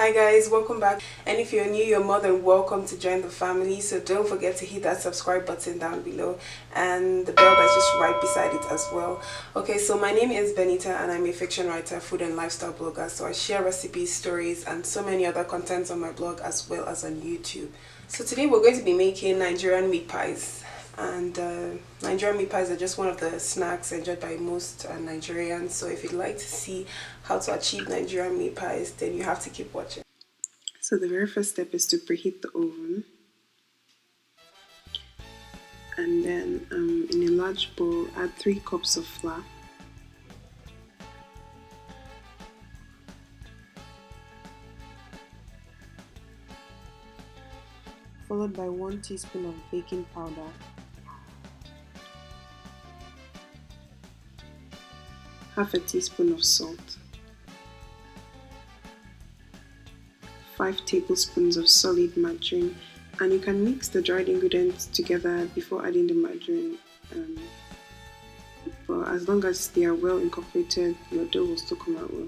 Hi guys, welcome back. And if you're new, you're more than welcome to join the family. So don't forget to hit that subscribe button down below and the bell that's just right beside it as well. Okay, so my name is Benita and I'm a fiction writer, food and lifestyle blogger. So I share recipes, stories and so many other contents on my blog as well as on YouTube. So today we're going to be making Nigerian meat pies. And Nigerian meat pies are just one of the snacks enjoyed by most Nigerians. So if you'd like to see how to achieve Nigerian meat pies, then you have to keep watching. So the very first step is to preheat the oven. And then in a large bowl, add 3 cups of flour. Followed by 1 teaspoon of baking powder. Half a teaspoon of salt, 5 tablespoons of solid margarine, and you can mix the dried ingredients together before adding the margarine. But as long as they are well incorporated, your dough will still come out well.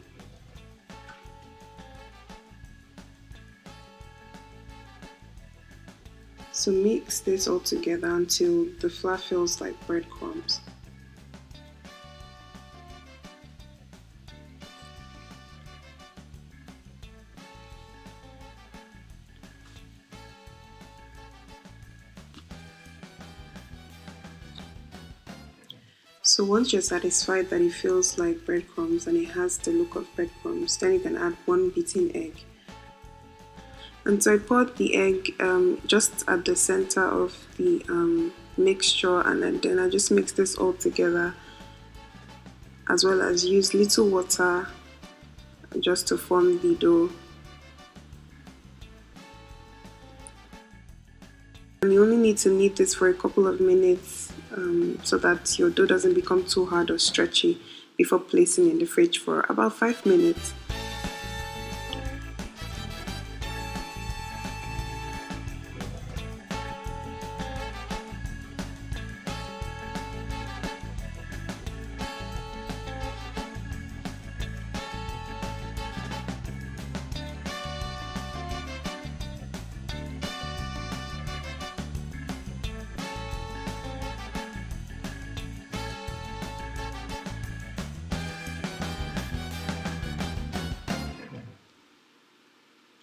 So mix this all together until the flour feels like breadcrumbs. So once you're satisfied that it feels like breadcrumbs and it has the look of breadcrumbs, then you can add 1 beaten egg. And so I poured the egg just at the center of the mixture, and then I just mix this all together, as well as use little water just to form the dough. And you only need to knead this for a couple of minutes so that your dough doesn't become too hard or stretchy before placing in the fridge for about 5 minutes.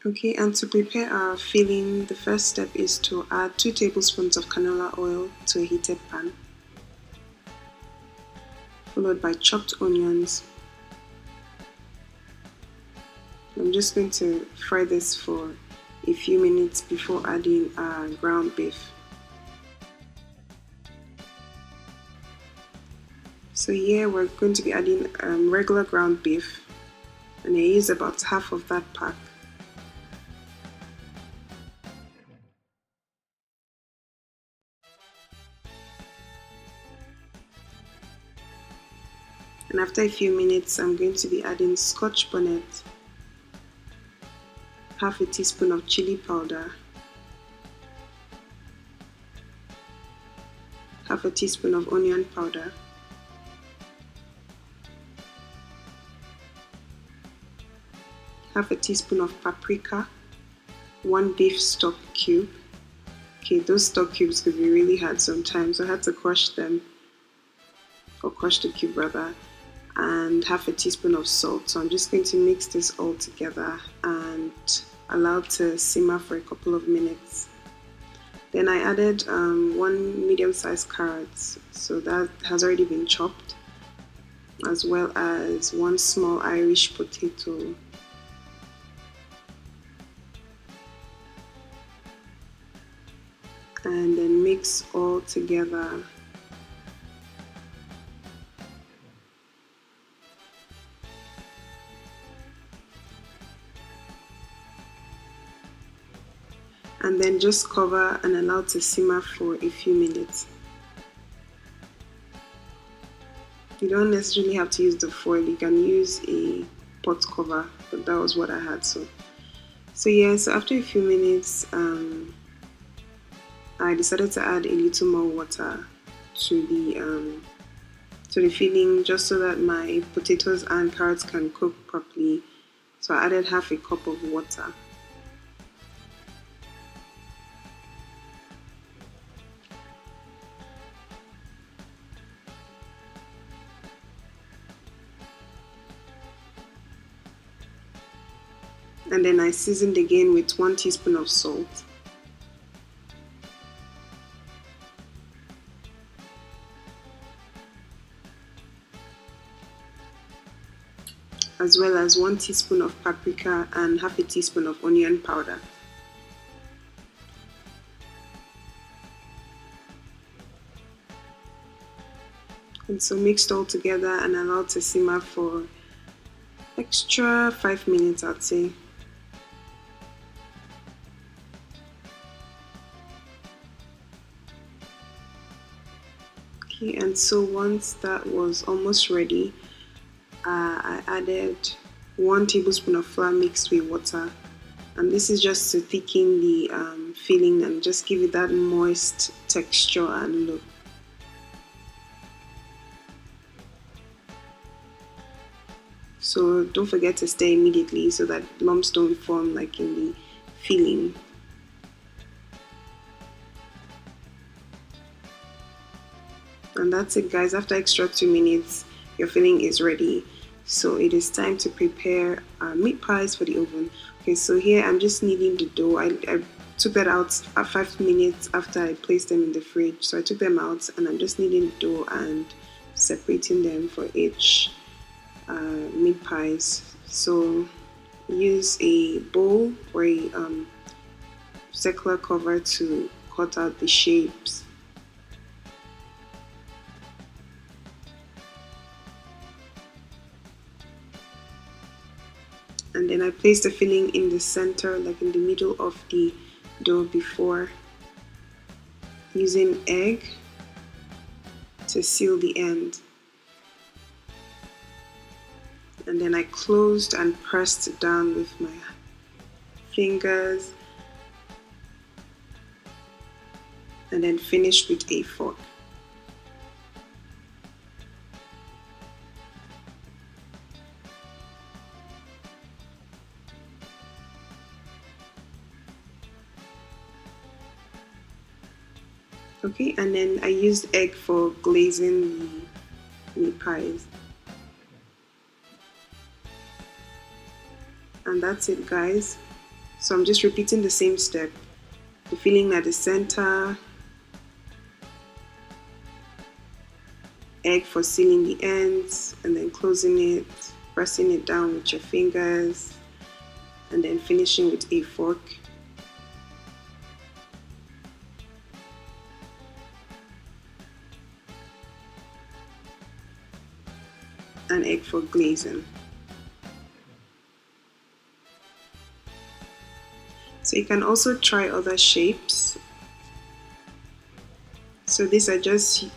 Okay, and to prepare our filling, the first step is to add 2 tablespoons of canola oil to a heated pan, followed by chopped onions. I'm just going to fry this for a few minutes before adding ground beef. So here we're going to be adding regular ground beef, and I use about half of that pack. And after a few minutes, I'm going to be adding Scotch bonnet, half a teaspoon of chilli powder, half a teaspoon of onion powder, half a teaspoon of paprika, 1 beef stock cube. Okay, those stock cubes could be really hard sometimes, so I had to crush them, or crush the cube rather, and half a teaspoon of salt. So I'm just going to mix this all together and allow it to simmer for a couple of minutes. Then I added 1 medium-sized carrot, so that has already been chopped, as well as 1 small Irish potato. And then mix all together. And then just cover and allow to simmer for a few minutes. You don't necessarily have to use the foil, you can use a pot cover, but that was what I had. So yeah, so after a few minutes, I decided to add a little more water to the filling, just so that my potatoes and carrots can cook properly. So so I added half a cup of water. And then I seasoned again with 1 teaspoon of salt. As well as 1 teaspoon of paprika and half a teaspoon of onion powder. And so mixed all together and allowed to simmer for extra 5 minutes, I'd say. Okay, and so once that was almost ready, I added 1 tablespoon of flour mixed with water, and this is just to thicken the filling and just give it that moist texture and look. So don't forget to stir immediately so that lumps don't form like in the filling. And that's it, guys. After extra 2 minutes, your filling is ready. So it is time to prepare our meat pies for the oven. Okay, so here I'm just kneading the dough. I took that out at 5 minutes after I placed them in the fridge. So I took them out and I'm just kneading the dough and separating them for each meat pies. So use a bowl or a circular cover to cut out the shapes. And then I place the filling in the center, like in the middle of the dough before, using egg to seal the end. And then I closed and pressed it down with my fingers, and then finished with a fork. Okay, and then I used egg for glazing the meat pies. And that's it, guys. So I'm just repeating the same step. The filling at the center, egg for sealing the ends, and then closing it, pressing it down with your fingers, and then finishing with a fork. And egg for glazing. So you can also try other shapes. So these are just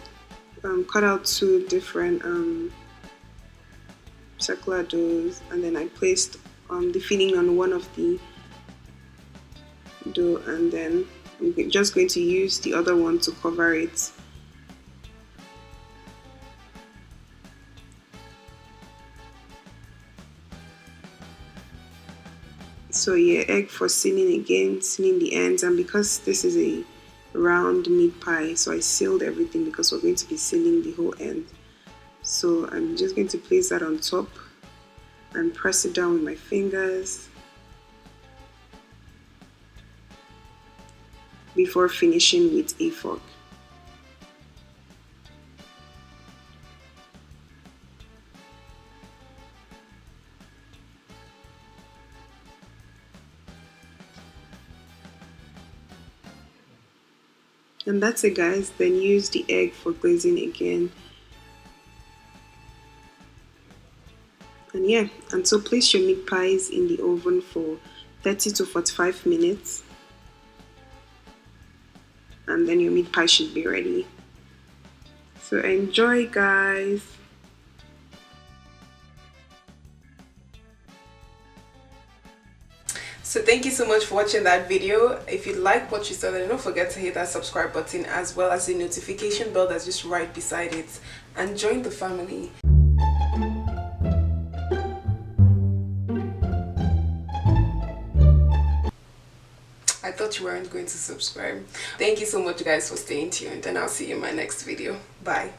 cut out 2 different circular doughs, and then I placed the filling on one of the dough, and then I'm just going to use the other one to cover it. So yeah, egg for sealing again, sealing the ends, and because this is a round meat pie, so I sealed everything because we're going to be sealing the whole end. So I'm just going to place that on top and press it down with my fingers before finishing with a fork. And that's it, guys. Then use the egg for glazing again. And yeah, and so place your meat pies in the oven for 30 to 45 minutes. And then your meat pie should be ready. So enjoy, guys. So thank you so much for watching that video. If you like what you saw, then don't forget to hit that subscribe button as well as the notification bell that's just right beside it, and join the family. thought you weren't going to subscribe. Thank you so much guys for staying tuned, and I'll see you in my next video. Bye.